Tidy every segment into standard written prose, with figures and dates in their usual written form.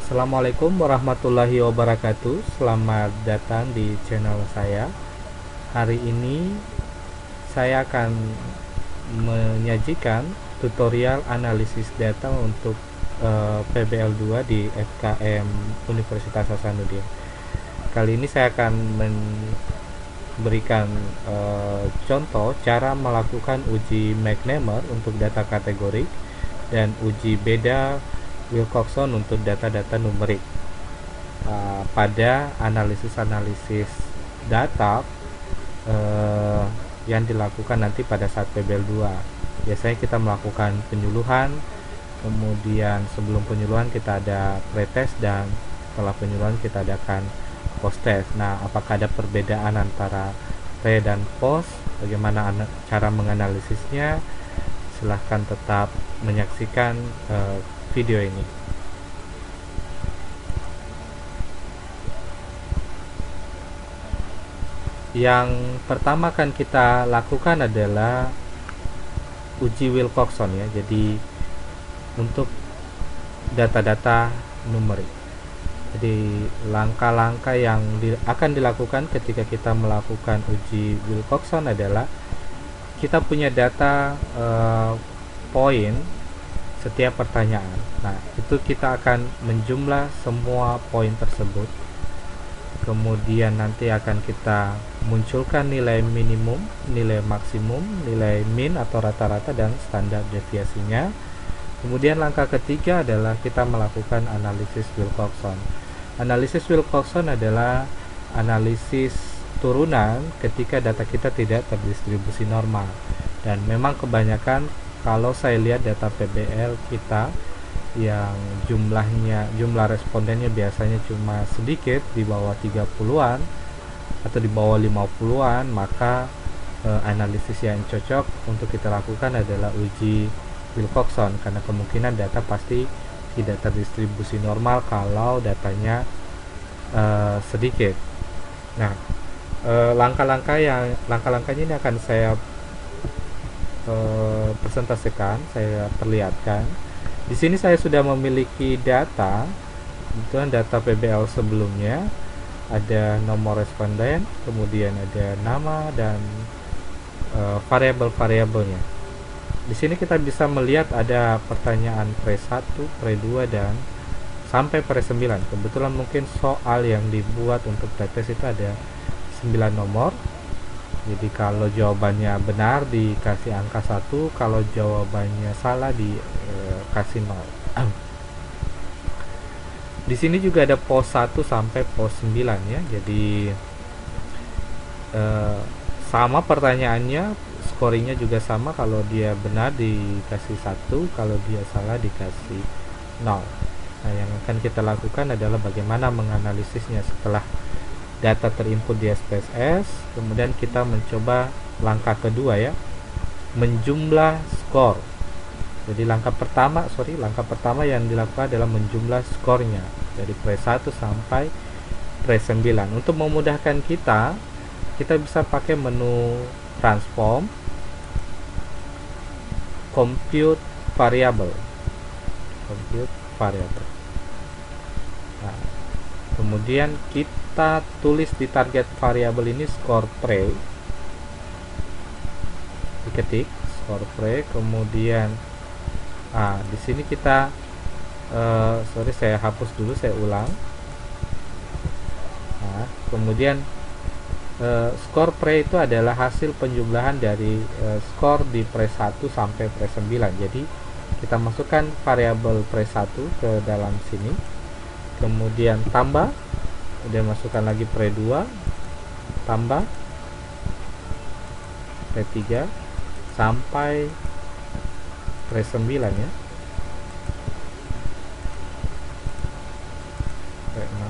Assalamualaikum warahmatullahi wabarakatuh. Selamat datang di channel saya. Hari ini saya akan menyajikan tutorial analisis data untuk PBL2 di FKM Universitas Hasanuddin. Kali ini saya akan memberikan contoh cara melakukan uji McNemer untuk data kategorik dan uji beda Wilcoxon untuk data-data numerik pada analisis data yang dilakukan nanti pada saat PBL2. Biasanya kita melakukan penyuluhan, kemudian sebelum penyuluhan kita ada pretest, dan setelah penyuluhan kita adakan post-test. Nah, apakah ada perbedaan antara pre dan post? Bagaimana cara menganalisisnya? Silahkan tetap menyaksikan video ini. Yang pertama akan kita lakukan adalah uji Wilcoxon ya. Jadi untuk data-data numerik. Jadi langkah-langkah yang akan dilakukan ketika kita melakukan uji Wilcoxon adalah kita punya data poin setiap pertanyaan. Nah, itu kita akan menjumlah semua poin tersebut. Kemudian nanti akan kita munculkan nilai minimum, nilai maksimum, nilai min atau rata-rata, dan standar deviasinya. Kemudian langkah ketiga adalah kita melakukan analisis Wilcoxon. Analisis Wilcoxon adalah analisis turunan ketika data kita tidak terdistribusi normal. Dan memang kebanyakan kalau saya lihat data PBL kita yang jumlah respondennya biasanya cuma sedikit, di bawah 30-an atau di bawah 50-an, maka analisis yang cocok untuk kita lakukan adalah uji Wilcoxon, karena kemungkinan data pasti tidak terdistribusi normal kalau datanya sedikit. Nah, langkah-langkahnya ini akan saya presentasikan, saya perlihatkan. Di sini saya sudah memiliki data, kebetulan data PBL sebelumnya, ada nomor responden, kemudian ada nama dan variabel-variabelnya. Di sini kita bisa melihat ada pertanyaan pre-1, pre-2 dan sampai pre-9. Kebetulan mungkin soal yang dibuat untuk pretest itu ada 9 nomor. Jadi kalau jawabannya benar dikasih angka 1, kalau jawabannya salah dikasih 0. Di sini juga ada pos 1 sampai pos 9 ya. Jadi sama pertanyaannya, scoringnya juga sama, kalau dia benar dikasih 1, kalau dia salah dikasih 0. Nah, yang akan kita lakukan adalah bagaimana menganalisisnya setelah data terinput di SPSS. Kemudian kita mencoba langkah kedua ya, menjumlah skor. Jadi langkah pertama yang dilakukan adalah menjumlah skornya dari pre-1 sampai pre-9. Untuk memudahkan kita bisa pakai menu transform, compute variable. Nah, kemudian kita tulis di target variabel ini skor pre, diketik skor pre, kemudian di sini kita saya hapus dulu, saya ulang. Nah, kemudian skor pre itu adalah hasil penjumlahan dari skor di pre-1 sampai pre-9. Jadi kita masukkan variabel pre-1 ke dalam sini, kemudian tambah, kemudian masukkan lagi pre-2, tambah pre-3 sampai pre-9 ya, pre-6.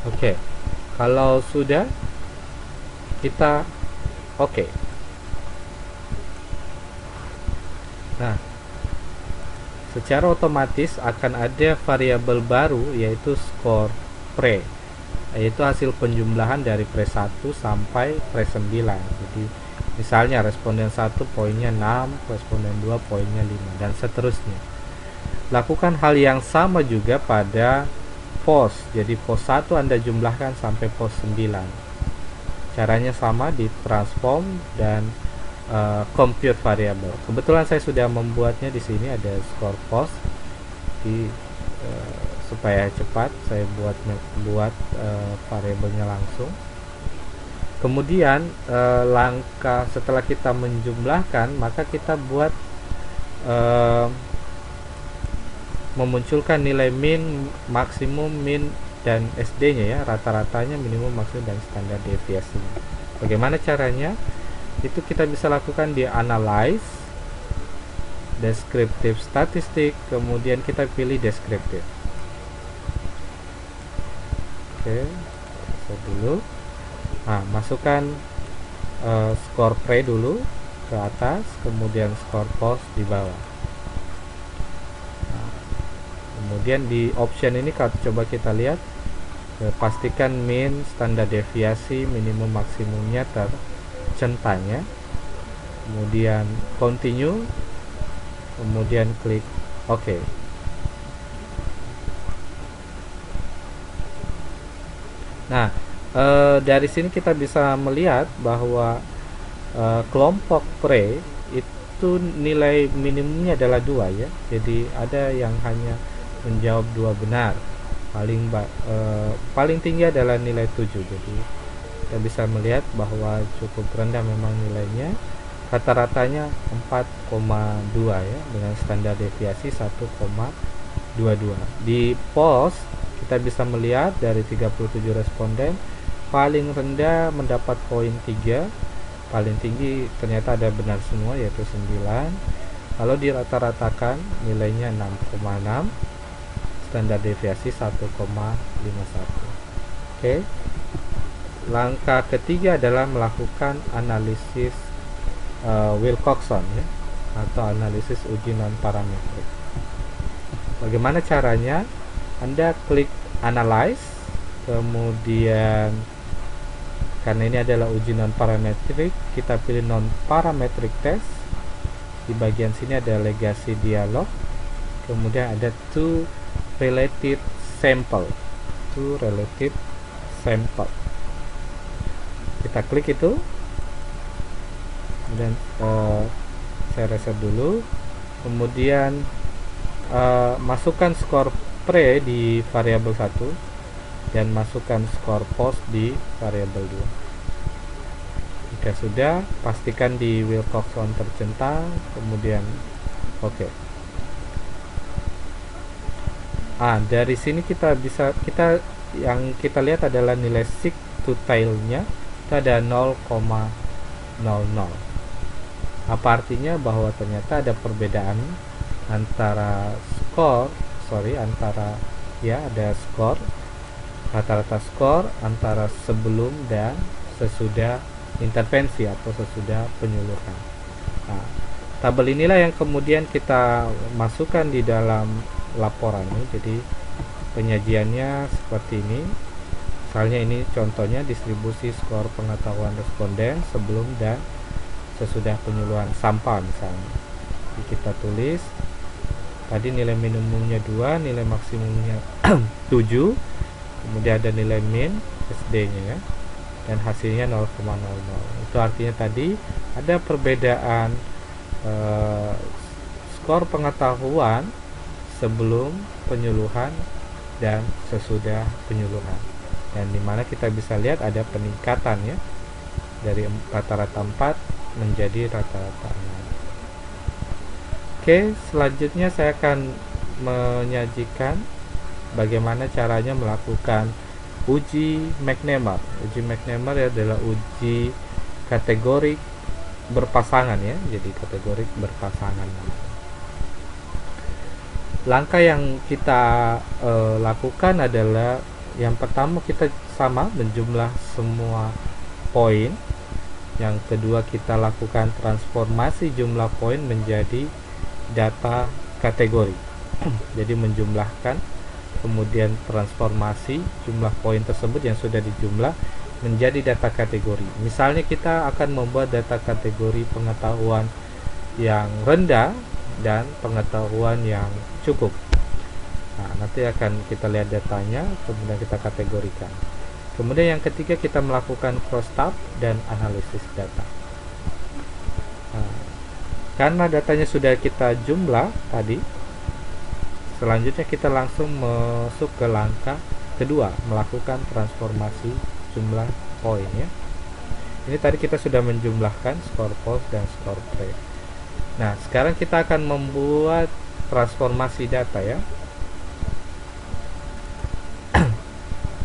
Oke, kalau sudah kita oke. Nah, secara otomatis akan ada variabel baru yaitu skor pre. yaitu hasil penjumlahan dari pres 1 sampai pres 9. Jadi misalnya responden 1 poinnya 6, responden 2 poinnya 5, dan seterusnya. Lakukan hal yang sama juga pada pos. Jadi pos 1 Anda jumlahkan sampai pos 9. Caranya sama, di transform dan compute variable. Kebetulan saya sudah membuatnya di sini, ada skor pos. Di supaya cepat saya buat variabelnya langsung. Kemudian langkah setelah kita menjumlahkan, maka kita buat memunculkan nilai min, maksimum, min, dan SD nya ya, rata-ratanya, minimum, maksimum, dan standar deviasinya. Bagaimana caranya? Itu kita bisa lakukan di analyze, descriptive statistik, kemudian kita pilih descriptive. Oke, saya dulu. Nah, masukkan skor pre dulu ke atas, kemudian skor post di bawah. Nah, kemudian di option ini coba kita lihat, pastikan min, standar deviasi, minimum maksimumnya tercentanya. Kemudian continue, kemudian klik OK. Nah, dari sini kita bisa melihat bahwa kelompok pre itu nilai minimumnya adalah 2 ya. Jadi ada yang hanya menjawab 2 benar. Paling tinggi adalah nilai 7. Jadi kita bisa melihat bahwa cukup rendah memang nilainya. Rata-ratanya 4,2 ya, dengan standar deviasi 1,22. Di pos kita bisa melihat dari 37 responden, paling rendah mendapat poin 3, paling tinggi ternyata ada benar semua, yaitu 9. Kalau dirata-ratakan nilainya 6,6, standar deviasi 1,51. Oke. Langkah ketiga adalah melakukan analisis Wilcoxon ya, atau analisis uji non parametrik. Bagaimana caranya? Anda klik analyze, kemudian karena ini adalah uji non parametrik, kita pilih non parametric test. Di bagian sini ada legacy dialog, kemudian ada two related sample. Kita klik itu, kemudian saya reset dulu, kemudian masukkan skor pre di variabel 1 dan masukkan skor post di variabel 2. Jika sudah, pastikan di Wilcoxon tercentang, kemudian oke. Dari sini yang kita lihat adalah nilai seek to tail-nya itu ada 0,00. Apa artinya? Bahwa ternyata ada perbedaan antara ada skor, rata-rata skor antara sebelum dan sesudah intervensi atau sesudah penyuluhan. Nah, tabel inilah yang kemudian kita masukkan di dalam laporan ini. Jadi penyajiannya seperti ini. Misalnya ini contohnya distribusi skor pengetahuan responden sebelum dan sesudah penyuluhan sampah misalnya. Jadi kita tulis tadi nilai minimumnya 2, nilai maksimumnya 7, kemudian ada nilai min, SD nya ya, dan hasilnya 0,00. Itu artinya tadi ada perbedaan skor pengetahuan sebelum penyuluhan dan sesudah penyuluhan, dan dimana kita bisa lihat ada peningkatan ya, dari rata-rata 4 menjadi rata-rata 6. Oke, selanjutnya saya akan menyajikan bagaimana caranya melakukan uji McNemar. Uji McNemar adalah uji kategorik berpasangan ya, jadi kategorik berpasangan. Langkah yang kita lakukan adalah yang pertama kita sama menjumlah semua poin. Yang kedua kita lakukan transformasi jumlah poin menjadi data kategori. Jadi menjumlahkan kemudian transformasi jumlah poin tersebut yang sudah dijumlah menjadi data kategori. Misalnya kita akan membuat data kategori pengetahuan yang rendah dan pengetahuan yang cukup. Nah, nanti akan kita lihat datanya, kemudian kita kategorikan. Kemudian yang ketiga, kita melakukan crosstab dan analisis data. Nah, karena datanya sudah kita jumlah tadi, selanjutnya kita langsung masuk ke langkah kedua, melakukan transformasi jumlah poin ya. Ini tadi kita sudah menjumlahkan skor post dan skor pre. Nah, sekarang kita akan membuat transformasi data ya.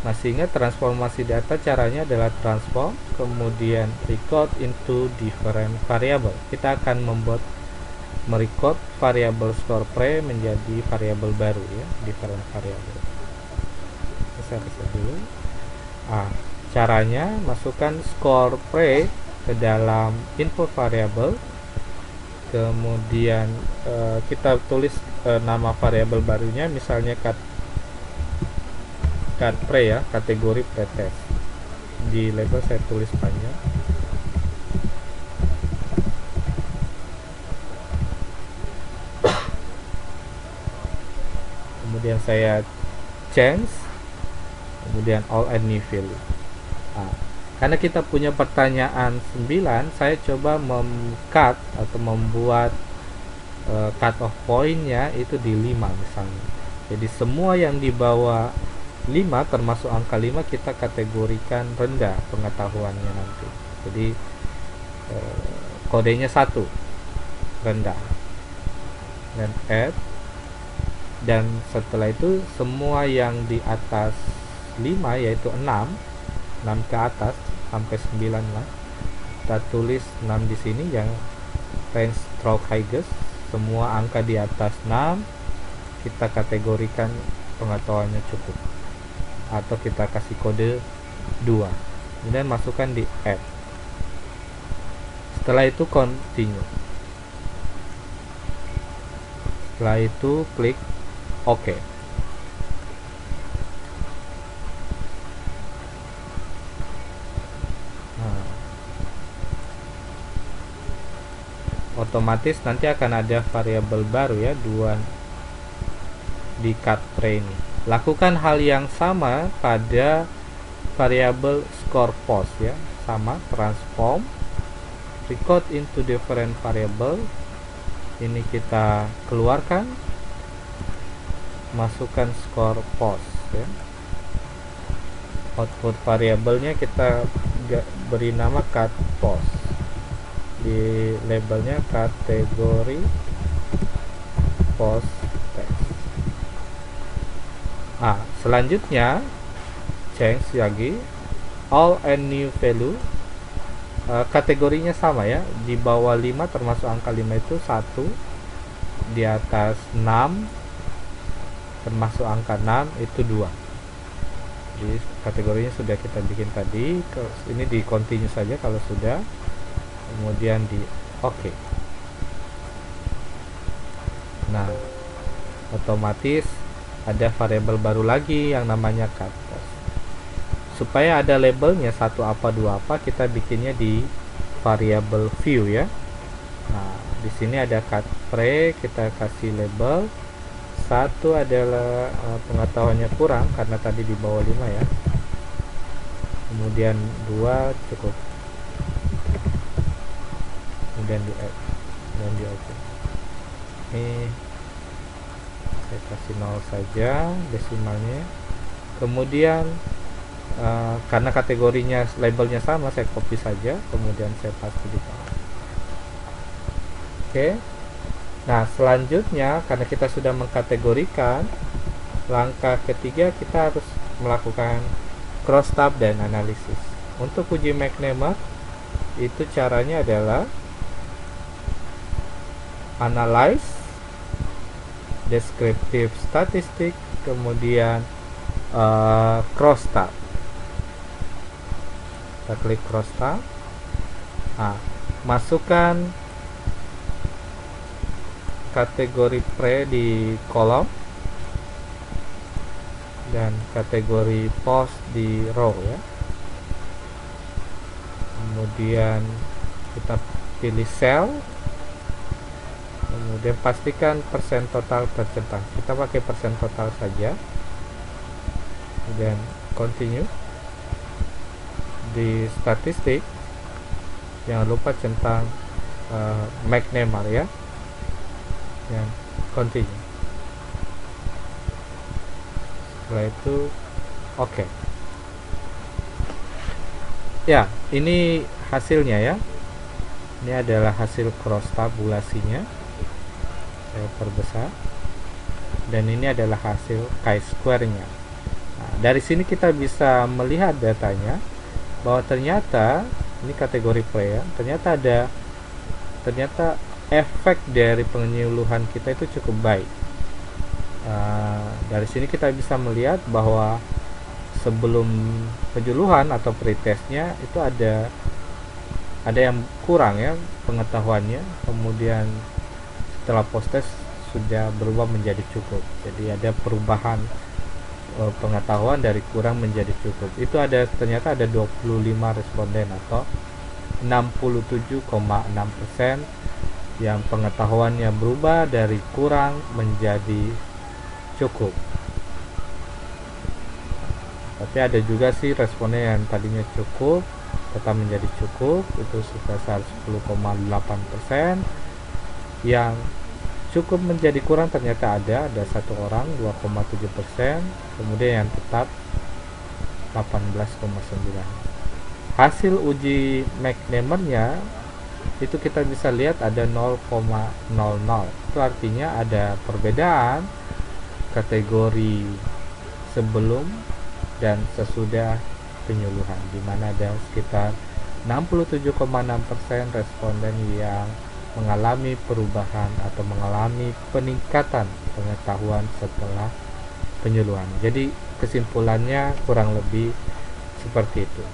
Masih ingat transformasi data caranya adalah transform, kemudian record into different variable. Kita akan merecord variabel skor pre menjadi variabel baru ya, different variable. Saya reset dulu. Caranya masukkan skor pre ke dalam input variable, kemudian kita tulis nama variabel barunya, misalnya cat pre ya, kategori pretest. Di label saya tulis panjang. Kemudian saya change, kemudian all and new value. Karena kita punya pertanyaan 9, saya coba cut atau membuat cut off pointnya itu di 5 misalnya. Jadi semua yang di bawah 5 termasuk angka 5 kita kategorikan rendah pengetahuannya nanti. Jadi kodenya 1 rendah, dan add, dan setelah itu semua yang di atas 5 yaitu 6 ke atas sampai 9 lah, kita tulis 6 di sini yang range stroke highest. Semua angka di atas 6 kita kategorikan pengetahuannya cukup, atau kita kasih kode 2, kemudian masukkan di add. Setelah itu continue. Setelah itu klik OK. Otomatis nanti akan ada variabel baru ya, 2 di cut pre ini. Lakukan hal yang sama pada variabel score post ya, sama, transform, record into different variable. Ini kita keluarkan, masukkan score post ya. Output variabelnya kita beri nama cut post, di labelnya kategori post text. Selanjutnya change lagi, all and new value. Kategorinya sama ya, di bawah 5 termasuk angka 5 itu 1, di atas 6 termasuk angka 6 itu 2. Jadi kategorinya sudah kita bikin tadi, ini di continue saja kalau sudah, kemudian di OK. Nah, otomatis ada variabel baru lagi yang namanya cut post. Supaya ada labelnya 1 apa 2 apa, kita bikinnya di variabel view ya. Nah, di sini ada cut pre, kita kasih label 1 adalah pengetahuannya kurang karena tadi di bawah 5 ya. Kemudian 2 cukup. Kemudian di add dan di OK. Ini saya kasih 0 saja desimalnya. Kemudian karena kategorinya labelnya sama, saya copy saja, kemudian saya paste di bawah. Oke. Nah, selanjutnya karena kita sudah mengkategorikan, langkah ketiga kita harus melakukan crosstab dan analisis. Untuk uji McNemark itu caranya adalah analyze, descriptive statistik, kemudian crosstab. Kita klik crosstab. Masukkan kategori pre di kolom, dan kategori post di row ya. Kemudian kita pilih cell, kemudian pastikan persen total tercentang. Kita pakai persen total saja, dan continue. Di statistik jangan lupa centang McNamara ya, dan continue. Setelah itu oke. Ya, ini hasilnya ya. Ini adalah hasil cross tabulasinya. Saya perbesar. Dan ini adalah hasil chi-square-nya. Nah, dari sini kita bisa melihat datanya bahwa ternyata ini kategori play ya. Ternyata efek dari penyuluhan kita itu cukup baik. Dari sini kita bisa melihat bahwa sebelum penyuluhan atau pretestnya itu ada yang kurang ya pengetahuannya, kemudian setelah post test sudah berubah menjadi cukup. Jadi ada perubahan pengetahuan dari kurang menjadi cukup. Itu ternyata ada 25 responden atau 67,6% yang pengetahuannya berubah dari kurang menjadi cukup. Tapi ada juga sih responden yang tadinya cukup tetap menjadi cukup, itu sebesar 10,8%. Yang cukup menjadi kurang ternyata ada satu orang 2,7%, kemudian yang tetap 18,9%. Hasil uji McNamara-nya itu kita bisa lihat ada 0,00. Itu artinya ada perbedaan kategori sebelum dan sesudah penyuluhan, di mana ada sekitar 67,6% responden yang mengalami perubahan atau mengalami peningkatan pengetahuan setelah penyuluhan. Jadi kesimpulannya kurang lebih seperti itu.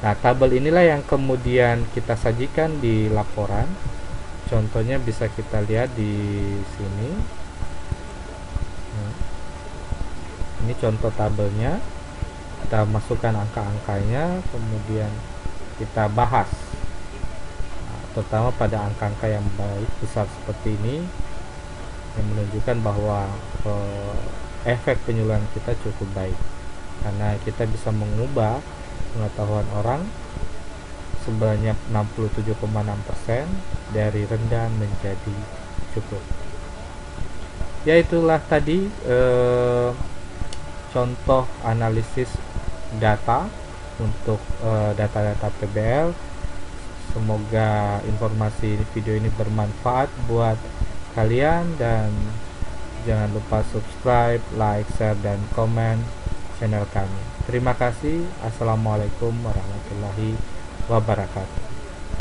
Nah, tabel inilah yang kemudian kita sajikan di laporan. Contohnya bisa kita lihat di sini. Ini contoh tabelnya. Kita masukkan angka-angkanya, kemudian kita bahas, terutama pada angka-angka yang baik besar seperti ini, yang menunjukkan bahwa efek penyuluhan kita cukup baik, karena kita bisa mengubah pengetahuan orang sebanyak 67,6% dari rendah menjadi cukup. Ya, itulah tadi contoh analisis data untuk data-data PBL. Semoga informasi video ini bermanfaat buat kalian, dan jangan lupa subscribe, like, share, dan komen channel kami. Terima kasih. Assalamualaikum warahmatullahi wabarakatuh.